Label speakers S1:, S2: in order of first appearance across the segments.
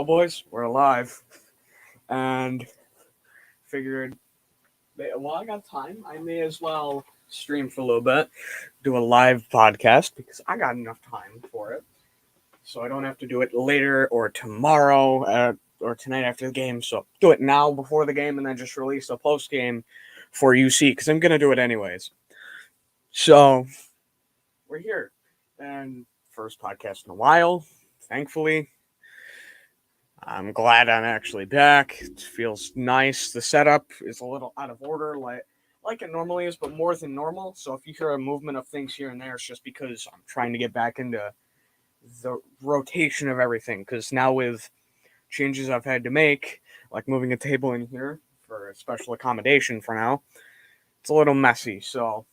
S1: Well, boys, we're alive, and figured, well, I got time. I may as well stream for a little bit, do a live podcast because I got enough time for it, so I don't have to do it later or tomorrow or tonight after the game. So do it now before the game, and then just release a post game for UC because I'm gonna do it anyways. So we're here, and first podcast in a while, thankfully. I'm glad I'm actually back. It feels nice. The setup is a little out of order, like it normally is, but more than normal. So if you hear a movement of things here and there, it's just because I'm trying to get back into the rotation of everything. Because now with changes I've had to make, like moving a table in here for a special accommodation for now, it's a little messy. So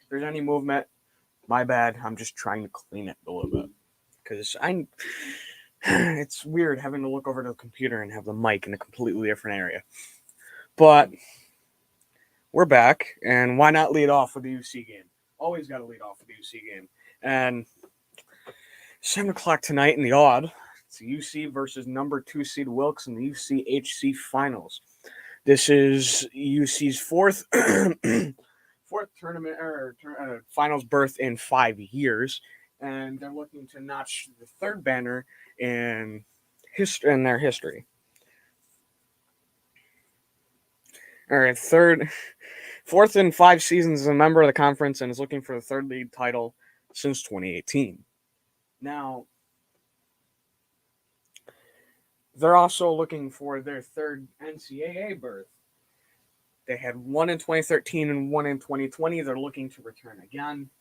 S1: if there's any movement, my bad. I'm just trying to clean it a little bit. Because it's weird having to look over to the computer and have the mic in a completely different area. But we're back, and why not lead off with the UC game? Always got to lead off with the UC game. And 7 o'clock tonight in the odd, it's UC versus number 2 seed Wilkes in the UCHC finals. This is UC's fourth tournament or finals berth in 5 years, and they're looking to notch the third banner in their history. All right, fourth in 5 seasons as a member of the conference, and is looking for the third league title since 2018. Now, they're also looking for their third NCAA berth. They had one in 2013 and one in 2020. They're looking to return again.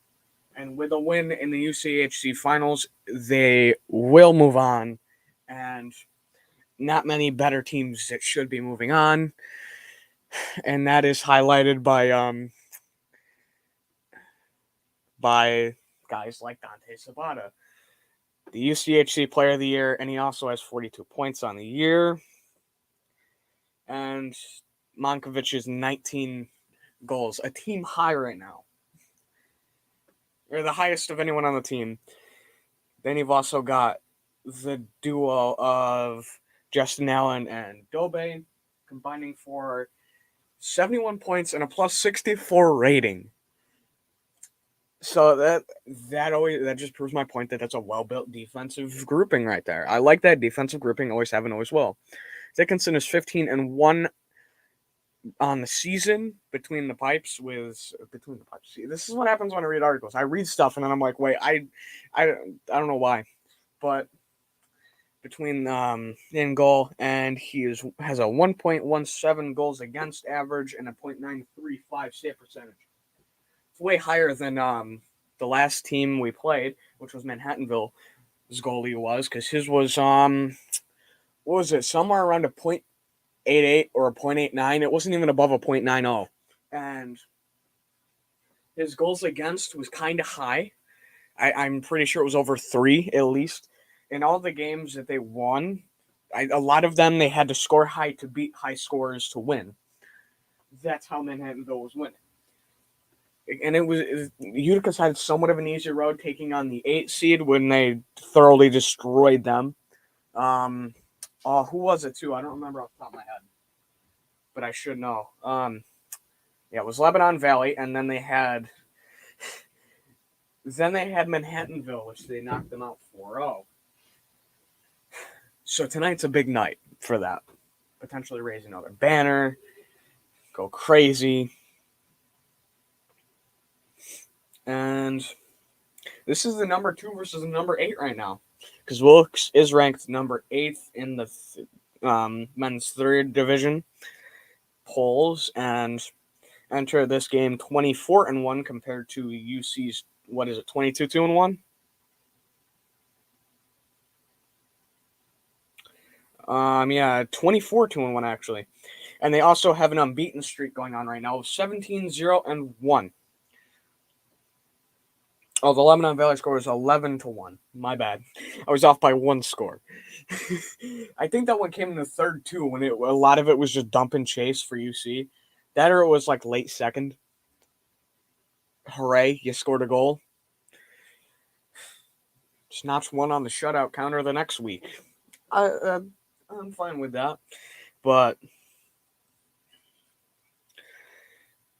S1: And with a win in the UCHC finals, they will move on. And not many better teams that should be moving on. And that is highlighted by guys like Dante Sabata, the UCHC Player of the Year, and he also has 42 points on the year. And Monkovich's 19 goals, a team high right now. Or the highest of anyone on the team. Then you've also got the duo of Justin Allen and Dobe combining for 71 points and a plus 64 rating. So that just proves my point that that's a well-built defensive grouping right there. I like that defensive grouping, always have and always will. Dickinson is 15-1 on the season between the pipes. See, this is what happens when I read articles. I read stuff and then I'm like, wait, I don't know why, but between in goal, and he has a 1.17 goals against average and a .935 save percentage. It's way higher than the last team we played, which was Manhattanville. His goalie was, because his was what was it, somewhere around a .88 or a .89. It wasn't even above a .90, and his goals against was kind of high. I'm pretty sure it was over 3 at least. In all the games that they won, a lot of them they had to score high to beat high scorers to win. That's how Manhattanville was winning. And Utica's had somewhat of an easy road taking on the 8 seed when they thoroughly destroyed them. Who was it too? I don't remember off the top of my head, but I should know. It was Lebanon Valley, and then they had Manhattanville, which they knocked them out 4-0. So tonight's a big night for that. Potentially raise another banner, go crazy. And this is the number 2 versus the number 8 right now, because Wilkes is ranked number 8th in the men's third division polls and enter this game 24-1 compared to UC's 22-1. 24-1 actually. And they also have an unbeaten streak going on right now of 17-0-1. Oh, the Lebanon Valley score is 11-1. My bad. I was off by 1 score. I think that one came in the third too, when a lot of it was just dump and chase for UC. That, or it was like late second. Hooray, you scored a goal. Just notch 1 on the shutout counter the next week. I'm fine with that. But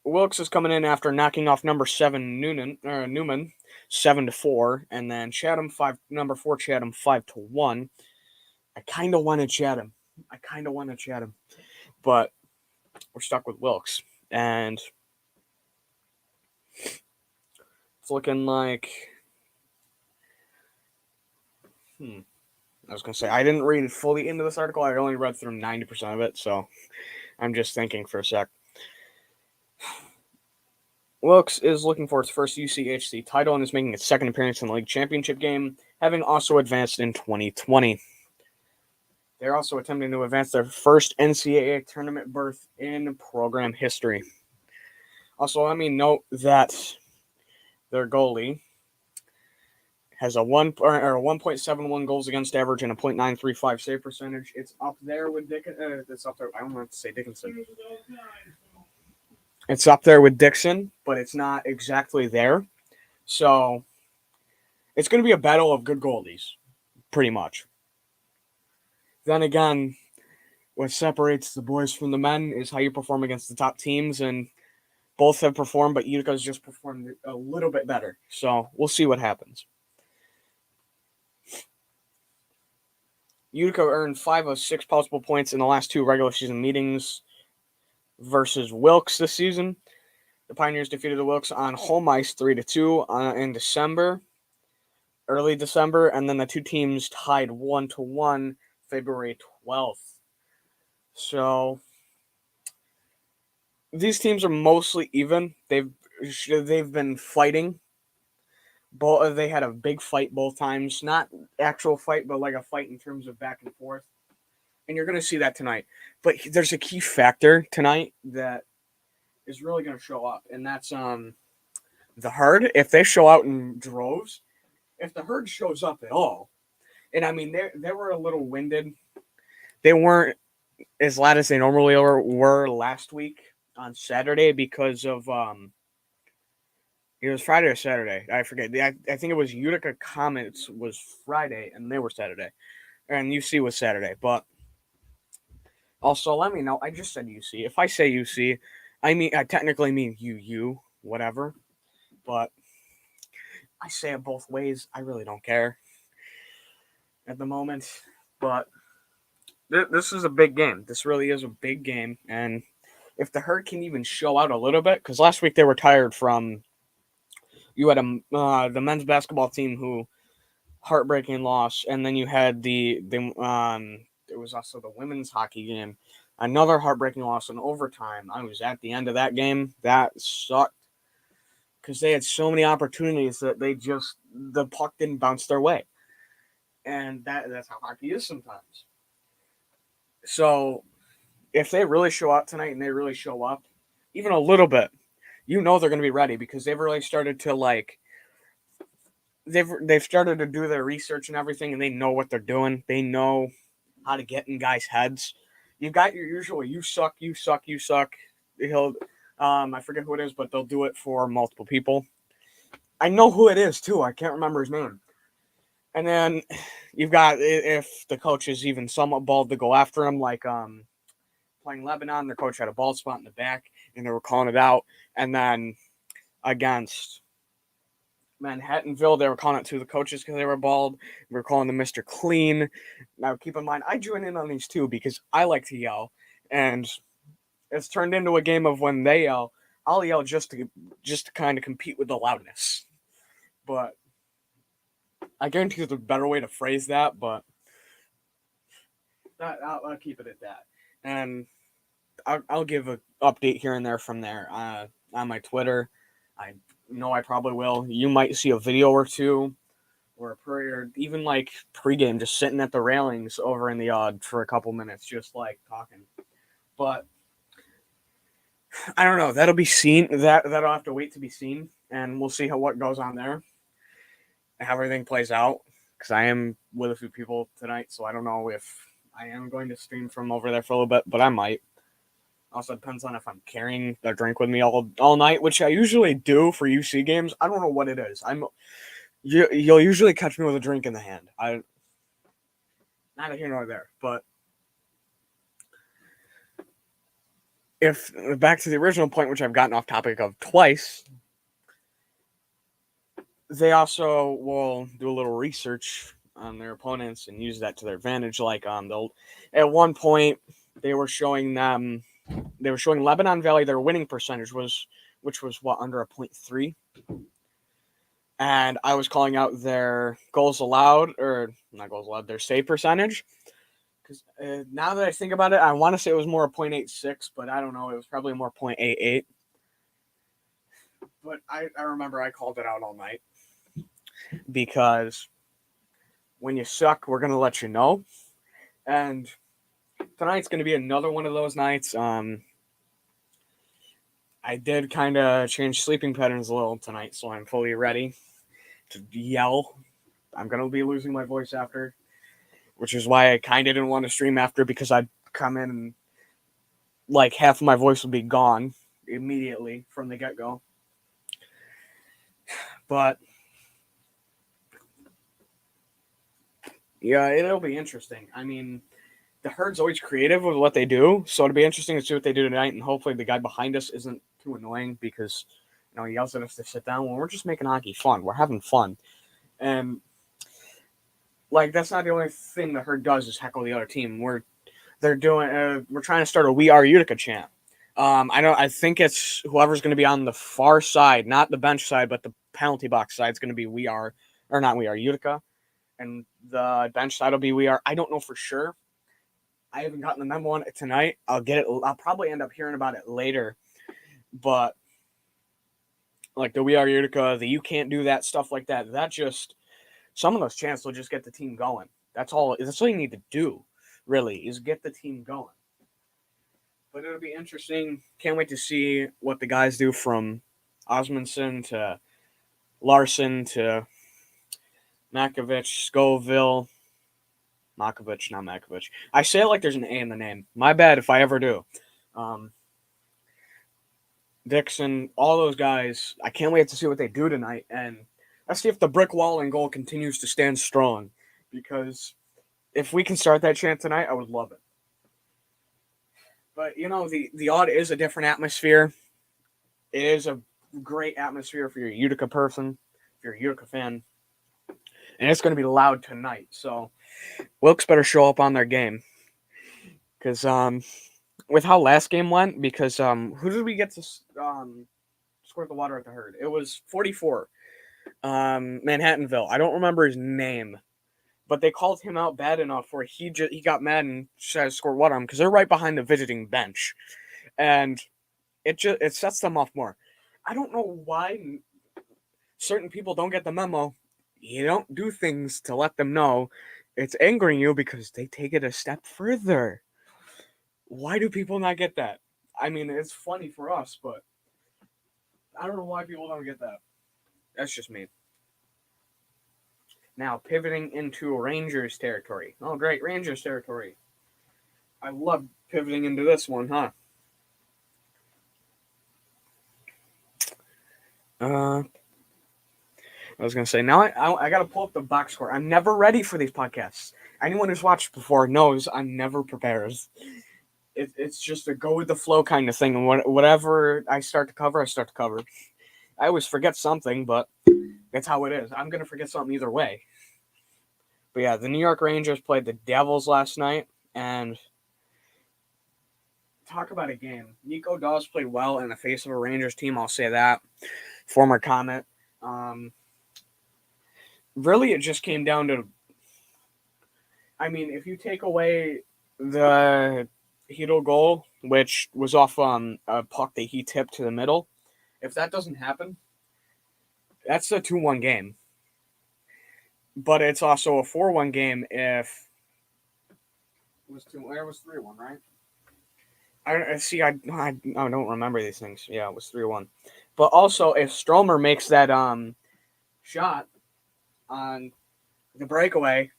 S1: Wilkes is coming in after knocking off number 7 Newman 7-4, and then number 4 Chatham 5-1. I kind of wanted Chatham. But we're stuck with Wilkes, and it's looking like. I was gonna say I didn't read fully into this article. I only read through 90% of it, so I'm just thinking for a sec. Wilkes is looking for its first UCHC title and is making its second appearance in the league championship game, having also advanced in 2020. They're also attempting to advance their first NCAA tournament berth in program history. Also, let me note that their goalie has a 1.71 goals against average and a .935 save percentage. It's up there with Dickinson. It's up there. I don't want to say Dickinson. It's up there with Dixon, but it's not exactly there. So it's going to be a battle of good goalies, pretty much. Then again, what separates the boys from the men is how you perform against the top teams, and both have performed, but Utica's just performed a little bit better. So we'll see what happens. Utica earned 5 of 6 possible points in the last 2 regular season meetings versus Wilkes this season. The Pioneers defeated the Wilkes on home ice 3-2 in early December, and then the two teams tied 1-1 February 12th. So these teams are mostly even. They've been fighting. They had a big fight both times. Not actual fight, but like a fight in terms of back and forth. And you're going to see that tonight. But there's a key factor tonight that is really going to show up, and that's the Herd. If they show out in droves, if the Herd shows up at all, and I mean they were a little winded. They weren't as loud as they normally were last week on Saturday because of it was Friday or Saturday. I forget. I think it was Utica Comets was Friday and they were Saturday, and UC was Saturday. But also, let me know. I just said UC. If I say UC, I technically mean UU, whatever. But I say it both ways. I really don't care at the moment. But this is a big game. This really is a big game. And if the Herd can even show out a little bit, because last week they were tired from. You had the men's basketball team who heartbreaking loss, and then you had there was also the women's hockey game, another heartbreaking loss in overtime. I was at the end of that game. That sucked because they had so many opportunities that the puck didn't bounce their way, and that's how hockey is sometimes. So if they really show out tonight and they really show up, even a little bit, they're going to be ready because they've really started to they've started to do their research and everything, and they know what they're doing. They know how to get in guys' heads. You've got your usual you suck. I forget who it is, but they'll do it for multiple people. I know who it is too. I can't remember his name. And then you've got, if the coach is even somewhat bald, to go after him, like playing Lebanon, their coach had a bald spot in the back, and they were calling it out. And then against Manhattanville, they were calling it to the coaches because they were bald. We were calling them Mr. Clean. Now, keep in mind, I join in on these too because I like to yell, and it's turned into a game of when they yell, I'll yell just to kind of compete with the loudness. But I guarantee there's a better way to phrase that, but I'll keep it at that. And I'll give an update here and there from there on my Twitter. I know I probably will. You might see a video or two, or even like pregame, just sitting at the railings over in the yard for a couple minutes, just like talking. But I don't know. That'll be seen. That'll have to wait to be seen, and we'll see what goes on there, and how everything plays out. Because I am with a few people tonight, so I don't know if I am going to stream from over there for a little bit, but I might. Also depends on if I'm carrying a drink with me all night, which I usually do for UC games. I don't know what it is. You'll usually catch me with a drink in the hand. Neither here nor there, but if back to the original point, which I've gotten off topic of twice, they also will do a little research on their opponents and use that to their advantage. Like they'll at one point they were showing Lebanon Valley their winning percentage which was under a 0.3, and I was calling out their goals allowed, or not goals allowed, their save percentage. Because now that I think about it, I want to say it was more a 0.86, but I don't know. It was probably more 0.88. But I remember I called it out all night. Because when you suck, we're going to let you know. And tonight's going to be another one of those nights. I did kind of change sleeping patterns a little tonight, so I'm fully ready to yell. I'm going to be losing my voice after, which is why I kind of didn't want to stream after, because I'd come in and like half of my voice would be gone immediately from the get-go. But yeah, it'll be interesting. I mean, the Herd's always creative with what they do, so it'll be interesting to see what they do tonight, and hopefully the guy behind us isn't too annoying, because he yells at us to sit down when we're just making hockey fun. We're having fun. And like, that's not the only thing the Herd does is heckle the other team. We're trying to start a "We Are Utica" chant. I think it's whoever's going to be on the far side, not the bench side, but the penalty box side is going to be not "We Are Utica," and the bench side will be "We Are." I don't know for sure. I haven't gotten the memo on it tonight. I'll get it. I'll probably end up hearing about it later. But like the "We Are Utica," the "You Can't Do That," stuff like that. That just, some of those chants will just get the team going. That's all you need to do, really, is get the team going. But it'll be interesting. Can't wait to see what the guys do, from Osmondson to Larson to Makovich, Scoville. Makovich, not Makovich. I say it like there's an A in the name. My bad if I ever do. Dixon, all those guys. I can't wait to see what they do tonight. And let's see if the brick wall and goal continues to stand strong. Because if we can start that chant tonight, I would love it. But, the Odd is a different atmosphere. It is a great atmosphere if you're a Utica person, if you're a Utica fan. And it's going to be loud tonight. So Wilkes better show up on their game. Because with how last game went, because who did we get to squirt the water at the Herd? It was 44. Manhattanville. I don't remember his name. But they called him out bad enough where he got mad and tried to squirt water on him, because they're right behind the visiting bench. And it sets them off more. I don't know why certain people don't get the memo. You don't do things to let them know. It's angering you because they take it a step further. Why do people not get that? I mean, it's funny for us, but I don't know why people don't get that. That's just me. Now, pivoting into Rangers territory. Oh, great, Rangers territory. I love pivoting into this one, huh? I was going to say, now I got to pull up the box score. I'm never ready for these podcasts. Anyone who's watched before knows I'm never prepared. It's just a go with the flow kind of thing. And whatever I start to cover, I start to cover. I always forget something, but that's how it is. I'm going to forget something either way. But yeah, the New York Rangers played the Devils last night, and talk about a game. Nico Dawes played well in the face of a Rangers team, I'll say that. Former Comet. Really, it just came down to, I mean, if you take away the Hito goal, which was off a puck that he tipped to the middle, if that doesn't happen, that's a 2-1 game. But it's also a 4-1 game if it was 3-1, right? I don't remember these things. Yeah, it was 3-1. But also, if Stromer makes that shot on the breakaway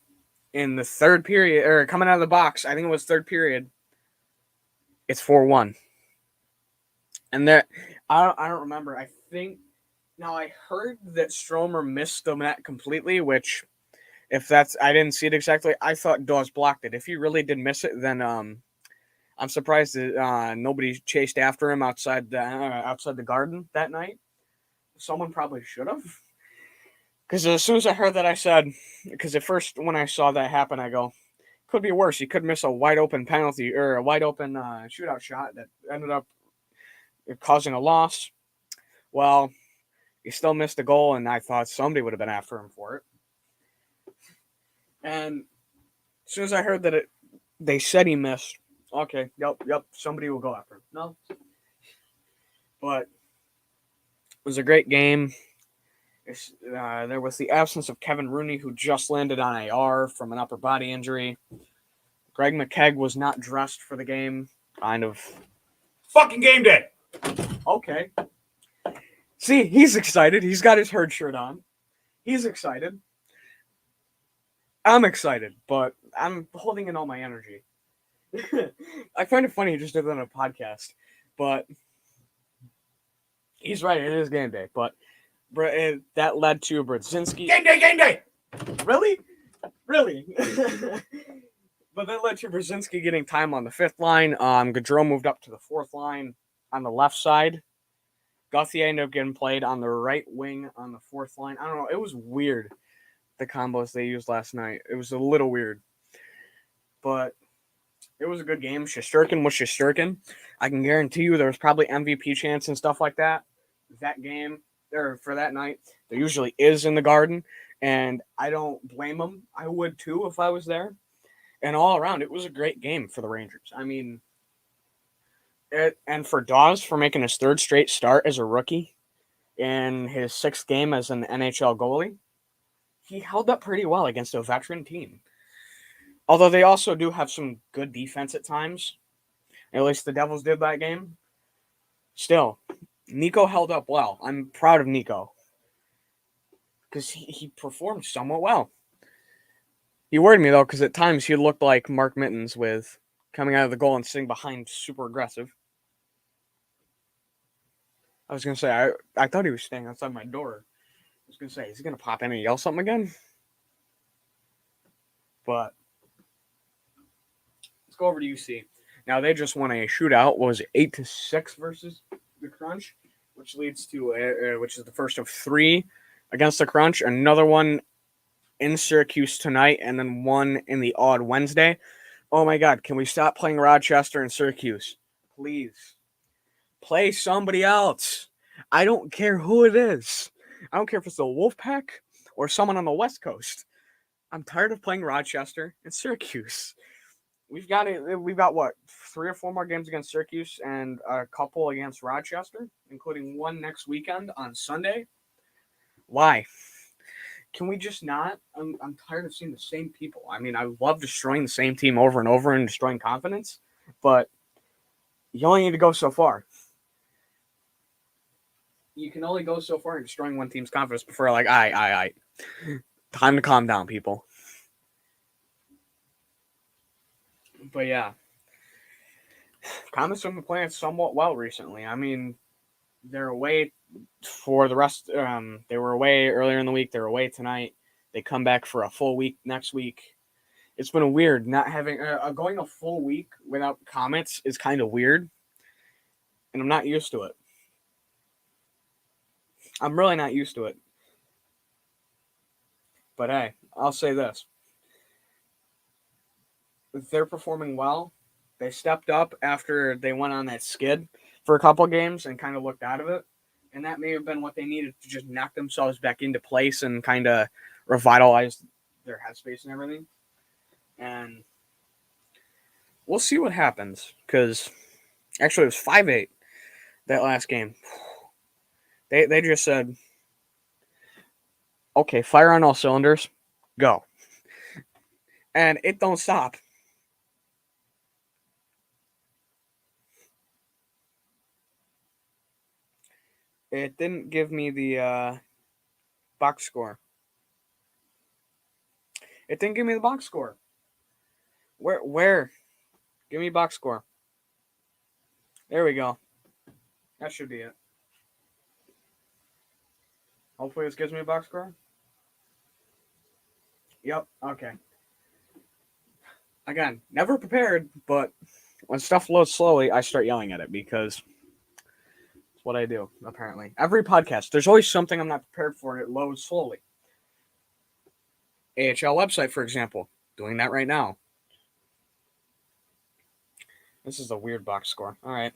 S1: in the third period, or coming out of the box, I think it was third period, it's 4-1. And that, I don't remember. I think, now I heard that Stromer missed the net completely, which, if that's, I didn't see it exactly. I thought Dawes blocked it. If he really did miss it, then I'm surprised that nobody chased after him outside the garden that night. Someone probably should have. Because as soon as I heard that, I said, because at first when I saw that happen, I go, could be worse. He could miss a wide open penalty or a wide open shootout shot that ended up causing a loss. Well, he still missed a goal, and I thought somebody would have been after him for it. And as soon as I heard that they said he missed, okay, yep, somebody will go after him. No. But it was a great game. There was the absence of Kevin Rooney, who just landed on IR from an upper body injury. Greg McKegg was not dressed for the game. Kind of.
S2: Fucking game day.
S1: Okay. See, he's excited. He's got his herd shirt on. He's excited. I'm excited, but I'm holding in all my energy. I find it funny he just did that on a podcast, but he's right. It is game day, but that led to Brzezinski.
S2: Game day.
S1: Really? But that led to Brzezinski getting time on the fifth line. Gaudreau moved up to the fourth line on the left side. Gauthier ended up getting played on the right wing on the fourth line. I don't know. It was weird, the combos they used last night. It was a little weird. But it was a good game. Shesterkin was Shesterkin. I can guarantee you there was probably MVP chance and stuff like that. That game, or for that night, there usually is in the Garden. And I don't blame them. I would too if I was there. And all around, it was a great game for the Rangers. I mean, and for Dawes for making his third straight start as a rookie in his sixth game as an NHL goalie, he held up pretty well against a veteran team. Although they also do have some good defense at times. At least the Devils did that game. Still, Nico held up well. I'm proud of Nico. Because he performed somewhat well. He worried me, though, because at times he looked like Mark Mittens with coming out of the goal and sitting behind super aggressive. I was going to say, I thought he was staying outside my door. I was going to say, is he going to pop in and yell something again? But let's go over to UC. Now, they just won a shootout. What was it, 8-6 versus the Crunch, which leads to, which is the first of three against the Crunch. Another one in Syracuse tonight, and then one in the odd Wednesday. Oh my God, can we stop playing Rochester and Syracuse? Please. Play somebody else. I don't care who it is. I don't care if it's the Wolfpack or someone on the West Coast. I'm tired of playing Rochester and Syracuse. We've got what, 3 or 4 more games against Syracuse and a couple against Rochester, including one next weekend on Sunday. Why? Can we just not? I'm tired of seeing the same people. I mean, I love destroying the same team over and over and destroying confidence, but you only need to go so far. You can only go so far in destroying one team's confidence before, like, I. Time to calm down, people. But yeah, Comets have been playing somewhat well recently. I mean, they're away for the rest. They were away earlier in the week. They're away tonight. They come back for a full week next week. It's been weird not having going a full week without Comets is kind of weird, and I'm not used to it. I'm really not used to it. But hey, I'll say this. They're performing well. They stepped up after they went on that skid for a couple games and kind of looked out of it. And that may have been what they needed to just knock themselves back into place and kind of revitalize their headspace and everything. And we'll see what happens. Because actually it was 5-8 that last game. They just said, okay, fire on all cylinders. Go. And it don't stop. It didn't give me the box score. It didn't give me the box score. Where? Give me box score. There we go. That should be it. Hopefully this gives me a box score. Yep, okay. Again, never prepared, but when stuff loads slowly, I start yelling at it because it's what I do, apparently. Every podcast, there's always something I'm not prepared for, and it loads slowly. AHL website, for example, doing that right now. This is a weird box score. All right.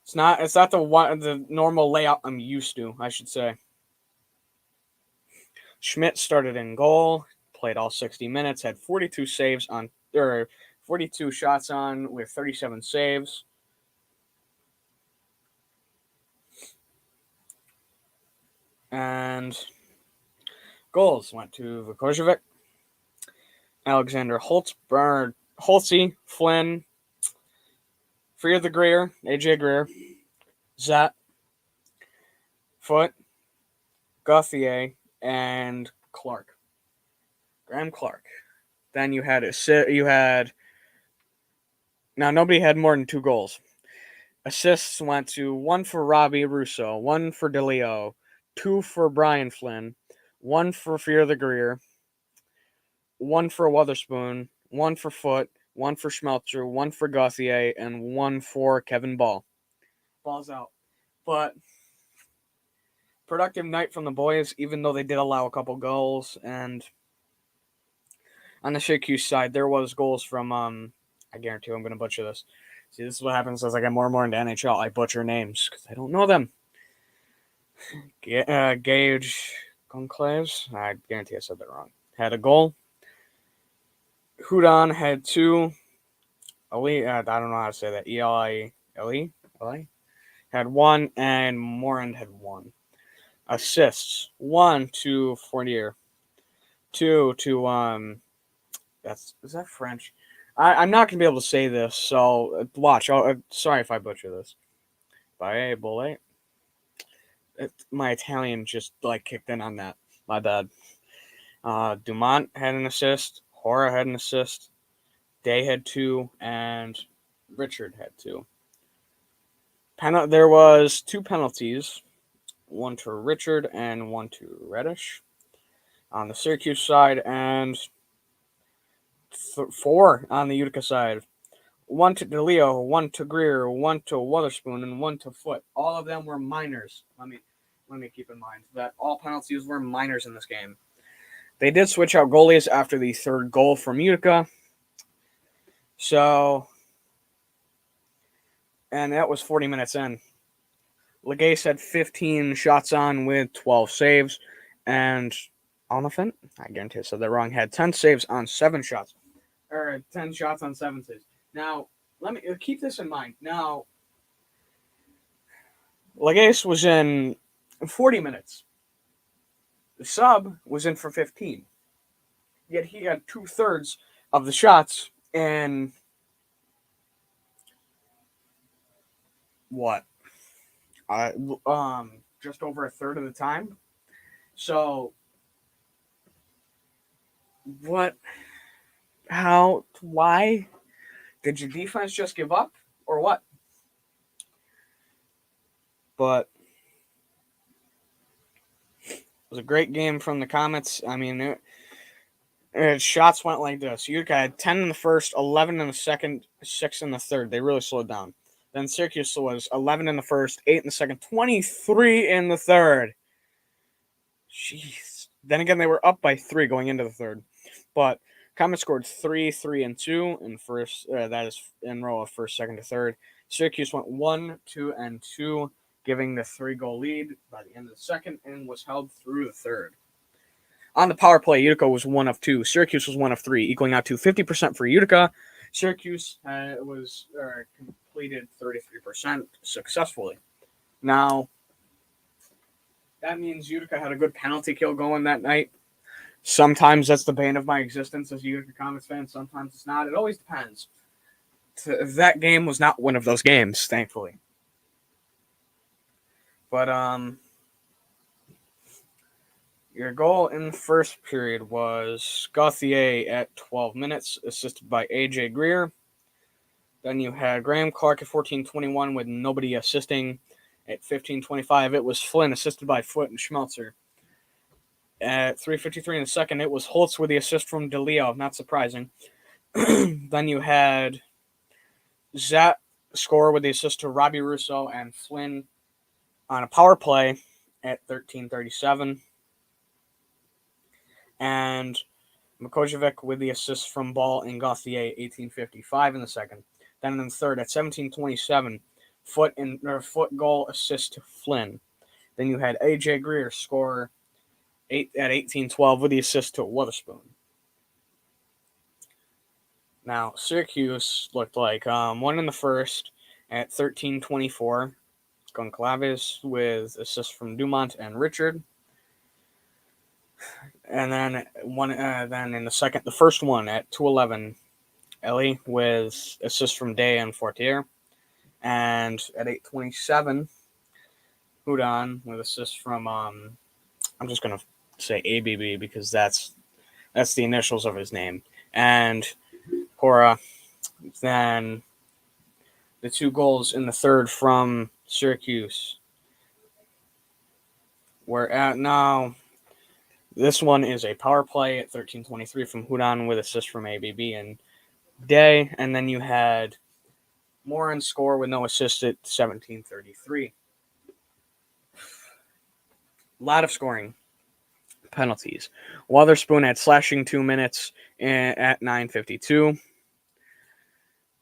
S1: It's not the normal layout I'm used to, I should say. Schmidt started in goal, played all 60 minutes, had 42 shots on with 37 saves. And goals went to Vukojevic, Alexander Holtzy, Flynn, Freer the Greer, AJ Greer, Zet, Foote, Gauthier, and Clark. Graham Clark. Then now nobody had more than 2 goals. Assists went to 1 for Robbie Russo, 1 for DeLeo, 2 for Brian Flynn, 1 for Fear the Greer, 1 for Wotherspoon, 1 for Foote, 1 for Schmelzer, 1 for Gauthier, and 1 for Kevin Ball. Ball's out. But productive night from the boys, even though they did allow a couple goals. And on the Syracuse side, there was goals from, I guarantee I'm going to butcher this. See, this is what happens as I get more and more into NHL. I butcher names because I don't know them. Gage Conclaves, I guarantee I said that wrong, had a goal. Hudon had 2. Ali, I don't know how to say that. Eli had 1, and Morand had 1. Assists 1 to Fournier, 2 to is that French? I'm not gonna be able to say this, so watch. Sorry if I butcher this. Baie Bolle. My Italian just kicked in on that. My bad. Dumont had an assist. Hora had an assist. Day had 2, and Richard had 2. There was 2 penalties, 1 to Richard and 1 to Reddish on the Syracuse side, and 4 on the Utica side. 1 to DeLeo, 1 to Greer, 1 to Wotherspoon, and 1 to Foote. All of them were minors. Let me keep in mind that all penalties were minors in this game. They did switch out goalies after the 3rd goal from Utica. So, and that was 40 minutes in. Legase had 15 shots on with 12 saves, and Onofant, I guarantee I said that wrong, had 10 saves on 7 shots. Or 10 shots on 7 saves. Now, let me keep this in mind. Now, Legase was in 40 minutes. The sub was in for 15. Yet he had 2/3 of the shots in what? Just over a third of the time. So, what? How? Why? Did your defense just give up, or what? But it was a great game from the Comets. I mean, shots went like this. Utica had 10 in the first, 11 in the second, 6 in the third. They really slowed down. Then Syracuse was 11 in the first, 8 in the second, 23 in the third. Jeez. Then again, they were up by 3 going into the third. But Comets scored 3, 3, and 2 in first. That is in row of first, second, to third. Syracuse went 1, 2, and 2, giving the 3-goal lead by the end of the second, and was held through the third. On the power play, Utica was 1 of 2. Syracuse was 1 of 3, equaling out to 50% for Utica. Syracuse completed 33% successfully. Now, that means Utica had a good penalty kill going that night. Sometimes that's the bane of my existence as a Utica Comets fan. Sometimes it's not. It always depends. That game was not one of those games, thankfully. But, your goal in the first period was Gauthier at 12 minutes, assisted by AJ Greer. Then you had Graham Clark at 14:21 with nobody assisting. At 15:25, it was Flynn, assisted by Foote and Schmelzer. At 3:53 in the second, it was Holtz with the assist from DeLeo, not surprising. Then you had Zat score with the assist to Robbie Russo and Flynn on a power play at 13:37. And Mikojevic with the assist from Ball and Gauthier, 18:55 in the second. Then in the third at 17:27, foot goal assist to Flynn. Then you had AJ Greer score at 18:12 with the assist to Witherspoon. Now Syracuse looked like one in the first at 13:24. Goncalves with assists from Dumont and Richard. And then then in the first one at 2:11, Ellie with assists from Day and Fortier. And at 8:27, Houdon with assists from I'm just gonna say ABB because that's the initials of his name. And Cora. Then the 2 goals in the third from Syracuse. We're at now. This one is a power play at 13:23 from Houdon with assist from ABB and Day. And then you had Morin score with no assist at 17:33. A lot of scoring. Penalties. Witherspoon had slashing 2 minutes at 9:52.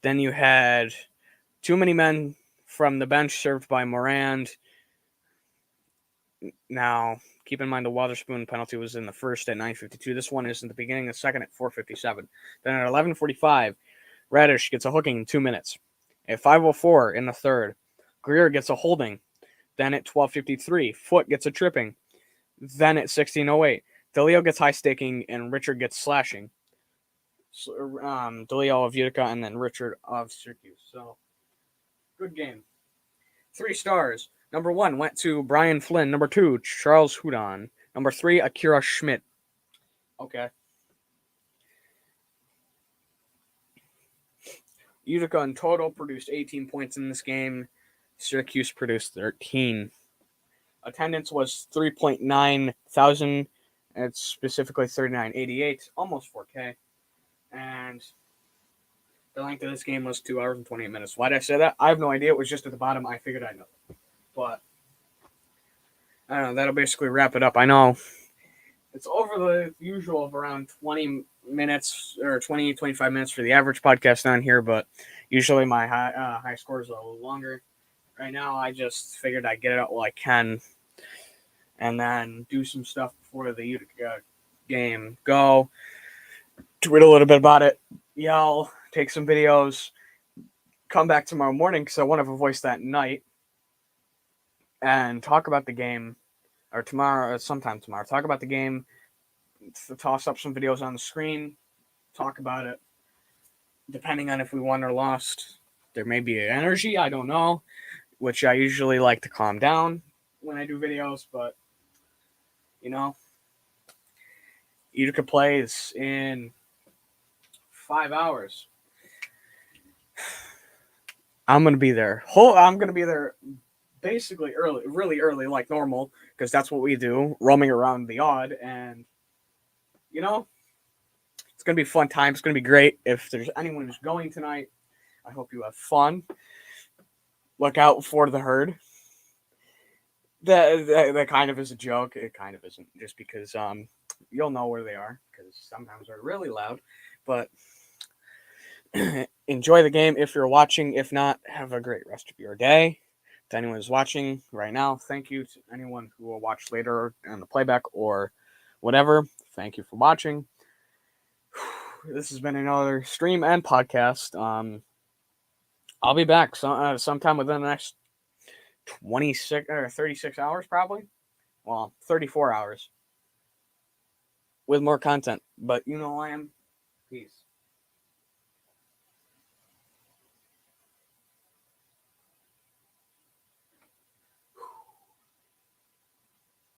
S1: Then you had too many men from the bench served by Morand. Now, keep in mind the Witherspoon penalty was in the first at 9:52. This one is in the beginning of the second at 4:57. Then at 11:45, Radish gets a hooking in 2 minutes. At 5:04 in the third, Greer gets a holding. Then at 12:53, Foote gets a tripping. Then at 16:08, DeLeo gets high staking and Richard gets slashing. DeLeo of Utica and then Richard of Syracuse. So, good game. 3 stars. Number 1 went to Brian Flynn. Number 2, Charles Houdon. Number 3, Akira Schmidt. Okay. Utica in total produced 18 points in this game. Syracuse produced 13. Attendance was 3.9 thousand. It's specifically 3988, almost 4K. And the length of this game was 2 hours and 28 minutes. Why did I say that? I have no idea. It was just at the bottom. I figured I'd know. But, I don't know. That'll basically wrap it up. I know it's over the usual of around 20 minutes or 20, 25 minutes for the average podcast on here. But usually my high scores are a little longer. Right now, I just figured I'd get it out while I can. And then do some stuff before the Utica game. Go tweet a little bit about it. Yell. Take some videos. Come back tomorrow morning because I want to have a voice that night. And talk about the game. Or tomorrow, sometime tomorrow. Talk about the game. Toss up some videos on the screen. Talk about it. Depending on if we won or lost. There may be energy. I don't know. Which I usually like to calm down when I do videos. But, you know, Utica plays in 5 hours. I'm going to be there. I'm going to be there basically early, really early, like normal, because that's what we do, roaming around the odd. And, you know, it's going to be a fun time. It's going to be great. If there's anyone who's going tonight, I hope you have fun. Look out for the herd. That kind of is a joke. It kind of isn't, just because you'll know where they are, because sometimes they're really loud. But enjoy the game if you're watching. If not, have a great rest of your day. To anyone who's watching right now, thank you. To anyone who will watch later on the playback or whatever, thank you for watching. This has been another stream and podcast. I'll be back sometime within the next 26 or 36 hours, probably. Well, 34 hours with more content. But you know I am. Peace.